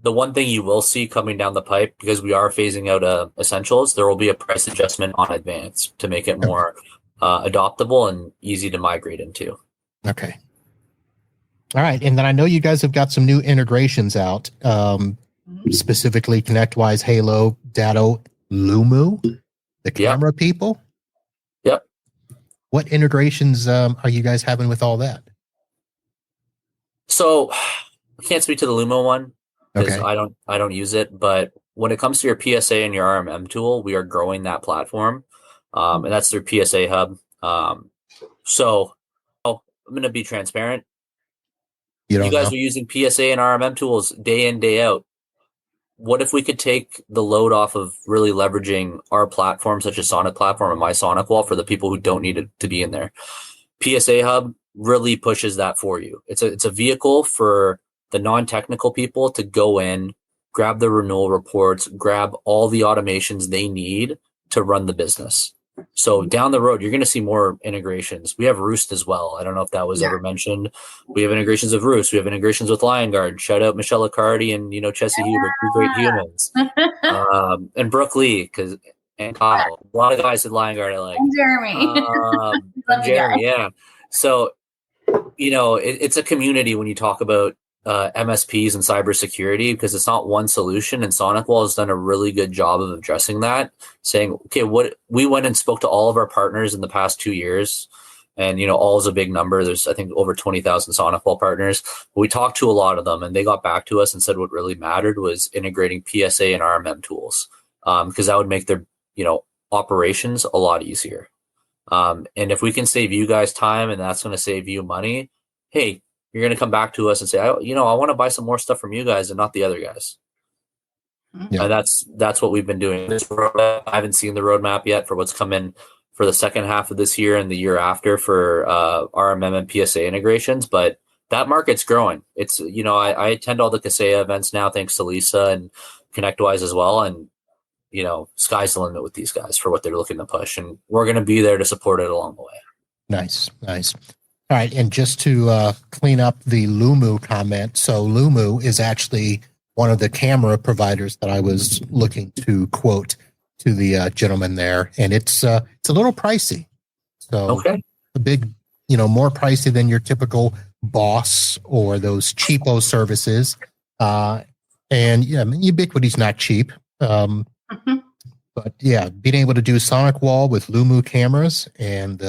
The one thing you will see coming down the pipe, because we are phasing out essentials, there will be a price adjustment on Advanced to make it more adoptable and easy to migrate into. Okay. All right. And then I know you guys have got some new integrations out, specifically ConnectWise, Halo, Datto, Lumu, the camera people. Yep. What integrations are you guys having with all that? So I can't speak to the Lumo one because I don't use it. But when it comes to your PSA and your RMM tool, we are growing that platform. And that's through PSA Hub. So I'm going to be transparent. You guys are using PSA and RMM tools day in, day out. What if we could take the load off of really leveraging our platform, such as Sonic Platform and my SonicWall, for the people who don't need it to be in there? PSA Hub really pushes that for you. It's a vehicle for the non-technical people to go in, grab the renewal reports, grab all the automations they need to run the business. So down the road, you're going to see more integrations. We have Roost as well. I don't know if that was ever mentioned. We have integrations with Roost. We have integrations with LionGuard. Shout out Michelle Accardi and Chessie Hubert, two great humans, and Brooke Lee and Kyle. A lot of guys at LionGuard I like. And Jeremy. And Jeremy, yeah. So it's a community when you talk about MSPs and cybersecurity, because it's not one solution, and SonicWall has done a really good job of addressing that, saying, okay, we went and spoke to all of our partners in the past 2 years, and all is a big number. There's, I think, over 20,000 SonicWall partners. We talked to a lot of them, and they got back to us and said what really mattered was integrating PSA and RMM tools, because that would make their operations a lot easier. And if we can save you guys time, and that's going to save you money, hey, you're going to come back to us and say, I want to buy some more stuff from you guys and not the other guys. Yeah. And that's what we've been doing. I haven't seen the roadmap yet for what's coming for the second half of this year and the year after for RMM and PSA integrations, but that market's growing. It's, I attend all the Kaseya events now, thanks to Lisa and ConnectWise as well. And, sky's the limit with these guys for what they're looking to push. And we're going to be there to support it along the way. Nice. All right, and just to clean up the Lumu comment, so Lumu is actually one of the camera providers that I was looking to quote to the gentleman there, and it's a little pricey. So a big, more pricey than your typical Boss or those cheapo services. And Ubiquity's not cheap, but yeah, being able to do SonicWall with Lumu cameras and.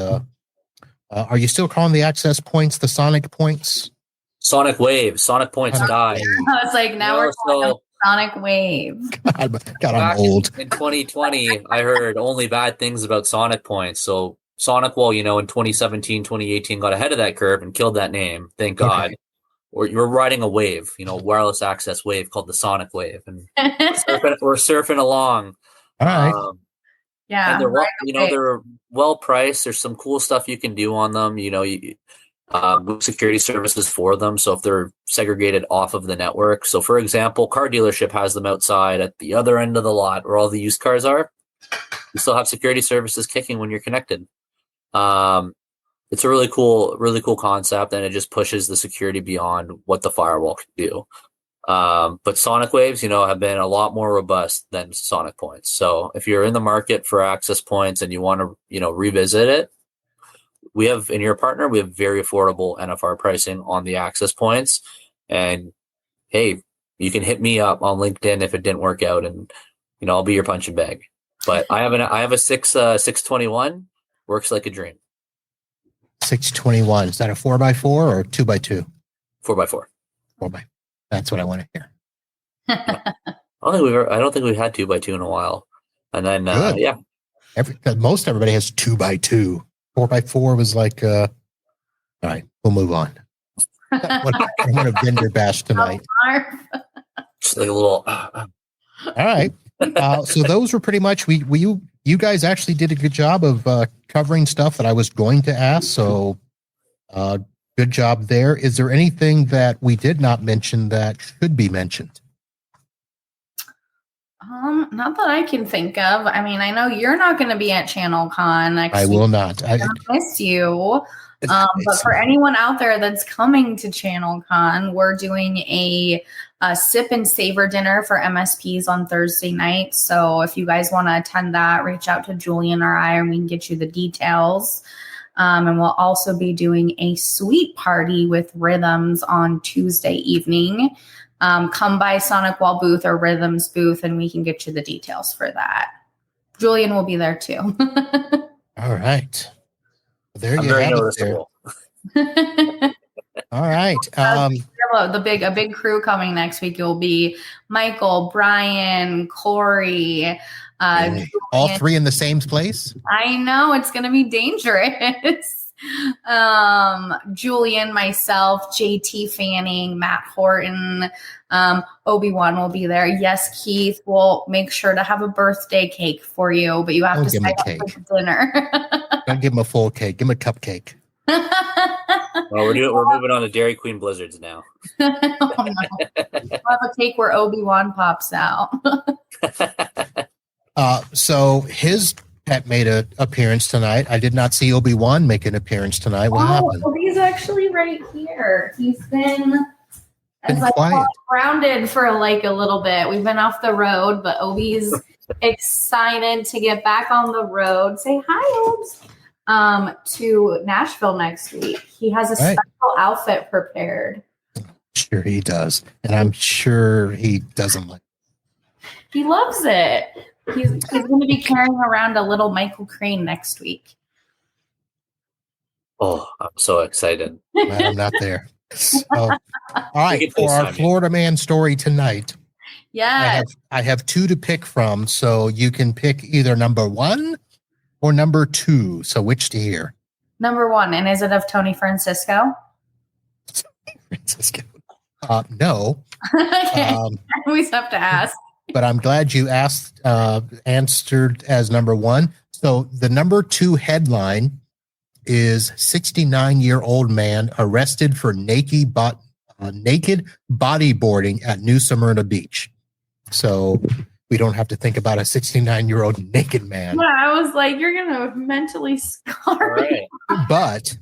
Are you still calling the access points the Sonic points? Sonic Wave. Sonic points died. I was like, now we're calling them Sonic Wave. God, I'm old. In 2020, I heard only bad things about Sonic points. So SonicWall, in 2017, 2018, got ahead of that curve and killed that name. Thank God. Or you're riding a wave, wireless access wave called the Sonic Wave, and we're surfing along. All right. Yeah, and they're well priced. There's some cool stuff you can do on them. Security services for them. So if they're segregated off of the network, so for example, car dealership has them outside at the other end of the lot where all the used cars are. You still have security services kicking when you're connected. It's a really cool concept, and it just pushes the security beyond what the firewall can do. But Sonic Waves, have been a lot more robust than Sonic Points. So if you're in the market for access points and you want to, revisit it, we have very affordable NFR pricing on the access points. And hey, you can hit me up on LinkedIn if it didn't work out, and I'll be your punching bag. But I have a 621, works like a dream. 621. Is that a 4x4 or 2x2? 4x4. 4x. That's what I want to hear. I don't think we've had 2x2 in a while. And then, most everybody has 2x2. 4x4 was like, all right, we'll move on. I want a vendor bash tonight. Just like a little. All right. So those were pretty much, you guys actually did a good job of covering stuff that I was going to ask. So, good job there. Is there anything that we did not mention that should be mentioned? Not that I can think of. I mean, I know you're not going to be at ChannelCon next week. I will not. I miss you. But for anyone out there that's coming to ChannelCon, we're doing a sip and savor dinner for MSPs on Thursday night. So if you guys want to attend that, reach out to Julian or I, and we can get you the details. And we'll also be doing a sweet party with Rhythms on Tuesday evening. Come by SonicWall booth or Rhythms booth, and we can get you the details for that. Julian will be there too. All right. There you very have noticeable. it there. All right. A big crew coming next week. You'll be Michael, Brian, Corey. All three in the same place? I know, it's going to be dangerous. Julian, myself, JT Fanning, Matt Horton, Obi-Wan will be there. Yes, Keith will make sure to have a birthday cake for you, but you have to sign up for dinner. Don't give him a full cake. Give him a cupcake. Well, we're moving on to Dairy Queen Blizzards now. Oh, no. We'll have a cake where Obi-Wan pops out. So his Pet made an appearance tonight. I did not see Obi-Wan make an appearance tonight. What happened? Oh, he's actually right here. He's been as I call it, grounded for like a little bit. We've been off the road, but Obi's excited to get back on the road. Say hi, Obs. To Nashville next week. He has a special outfit prepared. Sure he does. And I'm sure he doesn't like it. He loves it. He's going to be carrying around a little Michael Crane next week. Oh, I'm so excited. I'm not there. So, all right, for our Florida man story tonight. Yeah. I have two to pick from, so you can pick either number 1 or number 2. So which to hear? Number 1, and is it of Tony Francisco? Francisco. No. Okay. I always have to ask. But I'm glad you answered as number 1. So the number 2 headline is 69-year-old man arrested for naked bodyboarding at New Smyrna Beach. So we don't have to think about a 69-year-old naked man. Yeah, I was like, you're going to mentally scar me. But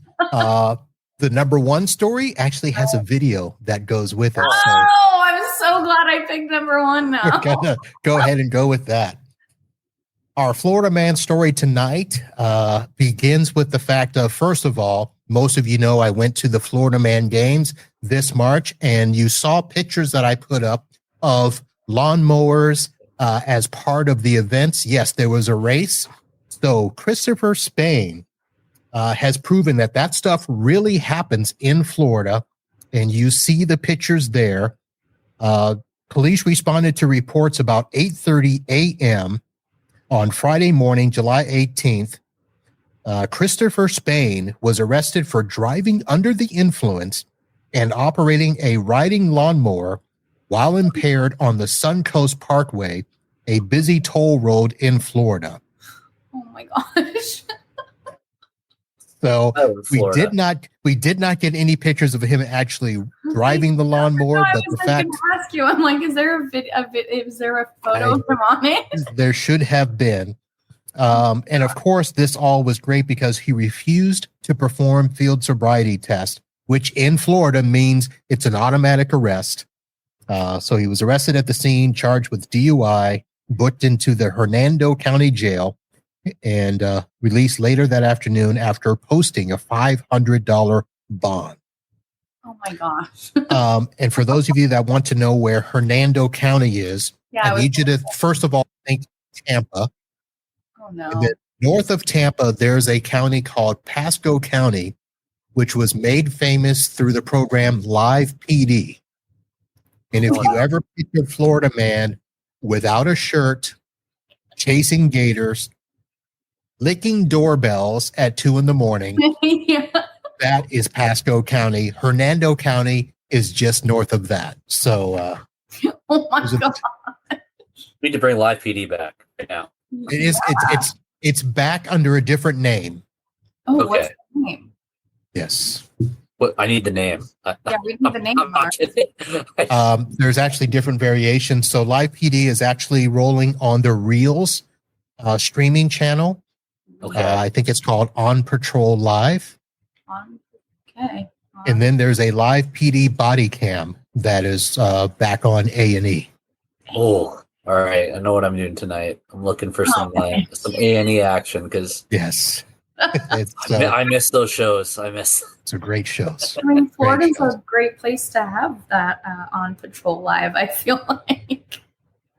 the number 1 story actually has a video that goes with it. So oh, I'm so glad I picked number 1 now. we're gonna go ahead and go with that. Our Florida man story tonight begins with the fact of, first of all, most of you know I went to the Florida Man Games this March, and you saw pictures that I put up of lawnmowers as part of the events. Yes, there was a race. So Christopher Spain has proven that stuff really happens in Florida, and you see the pictures there. Police responded to reports about 8:30 a.m. on Friday morning, July 18th. Christopher Spain was arrested for driving under the influence and operating a riding lawnmower while impaired on the Suncoast Parkway, a busy toll road in Florida. Oh my gosh. So we did not get any pictures of him actually driving the lawnmower, but the fact to ask you, I'm like, is there a photo of him on it? There should have been. And of course, this all was great because he refused to perform field sobriety test, which in Florida means it's an automatic arrest. So he was arrested at the scene, charged with DUI, booked into the Hernando County Jail, and released later that afternoon after posting a $500 bond. Oh my gosh. And for those of you that want to know where Hernando County is, I need you to first of all think Tampa. Oh no. And then north of Tampa, there's a county called Pasco County, which was made famous through the program Live PD. And if you ever picture Florida man without a shirt, chasing gators, licking doorbells at 2 a.m, Yeah. that is Pasco County. Hernando County is just north of that. So, oh my God. We need to bring Live PD back right now. It is. It's back under a different name. Oh, okay. What's the name? Yes. What? I need the name. Yeah, we need the name. There's actually different variations. So Live PD is actually rolling on the Reels streaming channel. Okay. I think it's called On Patrol Live. Okay. And then there's a Live PD body cam that is back on A&E. Oh, all right. I know what I'm doing tonight. I'm looking for some A&E action because yes, I miss those shows. It's a great shows. I mean, Florida's a great place to have that On Patrol Live. I feel like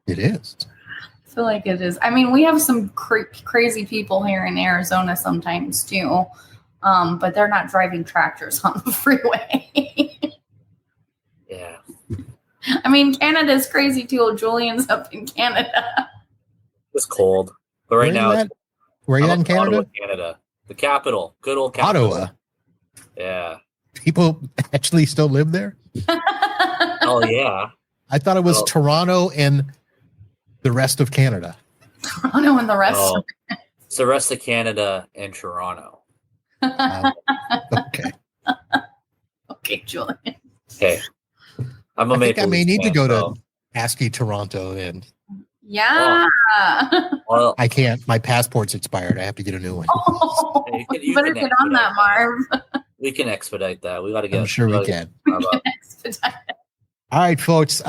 it is. I feel like it is. I mean, we have some crazy people here in Arizona sometimes too, but they're not driving tractors on the freeway. Yeah. I mean, Canada's crazy too. Julian's up in Canada. It's cold, but right now, where are you at in Canada? Ottawa, Canada, the capital, good old capital. Ottawa. Yeah. People actually still live there? Oh yeah. I thought it was Toronto and the rest of Canada. Toronto and the rest. Oh, it's the rest of Canada and Toronto. Okay. Okay, Julian. Okay. I think I may need to go to ASCII Toronto and Yeah. Well, I can't. My passport's expired. I have to get a new one. Oh, you better get on that, Marv. We can expedite that. We got to get. I'm sure we can. Expedite. All right, folks.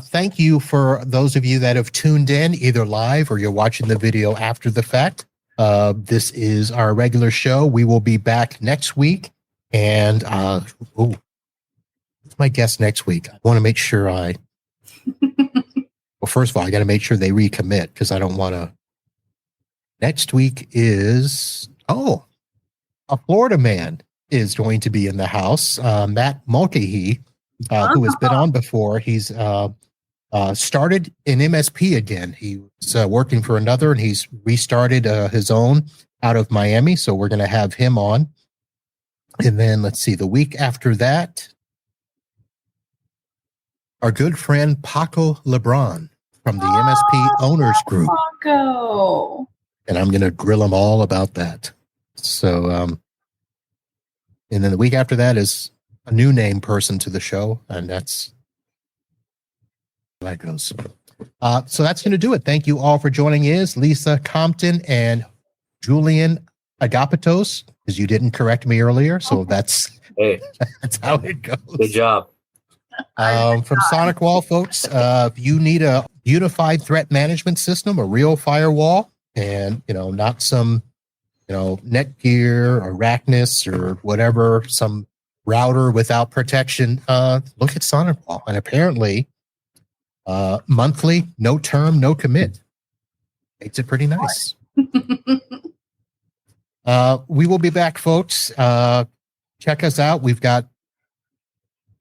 Thank you for those of you that have tuned in, either live or you're watching the video after the fact. This is our regular show. We will be back next week. And who's my guest next week? I want to make sure well, first of all, I got to make sure they recommit because I don't want to. Next week is, a Florida man is going to be in the house. Matt Mulcahy, who has been on before. He's started an MSP again. He was working for another, and he's restarted his own out of Miami. So we're going to have him on. And then let's see, the week after that, our good friend Paco LeBron from the MSP Owners Group. Paco. And I'm going to grill him all about that. So, and then the week after that is a new name person to the show, and that's how that goes. So that's going to do it. Thank you all for joining us, Lisa Compton and Julian Agapitos, because you didn't correct me earlier. So that's how it goes. Good job. From SonicWall, folks, if you need a unified threat management system, a real firewall, and not some Netgear or Arachnus or whatever, some router without protection, look at SonicWall. And apparently, monthly, no term, no commit. Makes it pretty nice. We will be back, folks. Check us out. We've got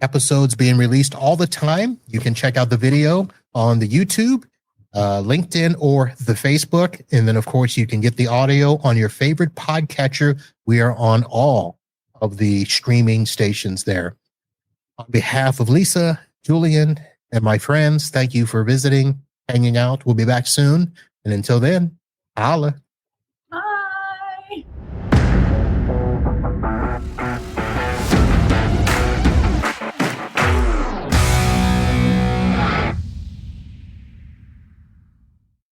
episodes being released all the time. You can check out the video on the YouTube, LinkedIn, or the Facebook. And then, of course, you can get the audio on your favorite podcatcher. We are on all of the streaming stations there. On behalf of Lisa, Julian, and my friends, thank you for visiting, hanging out. We'll be back soon. And until then, holla.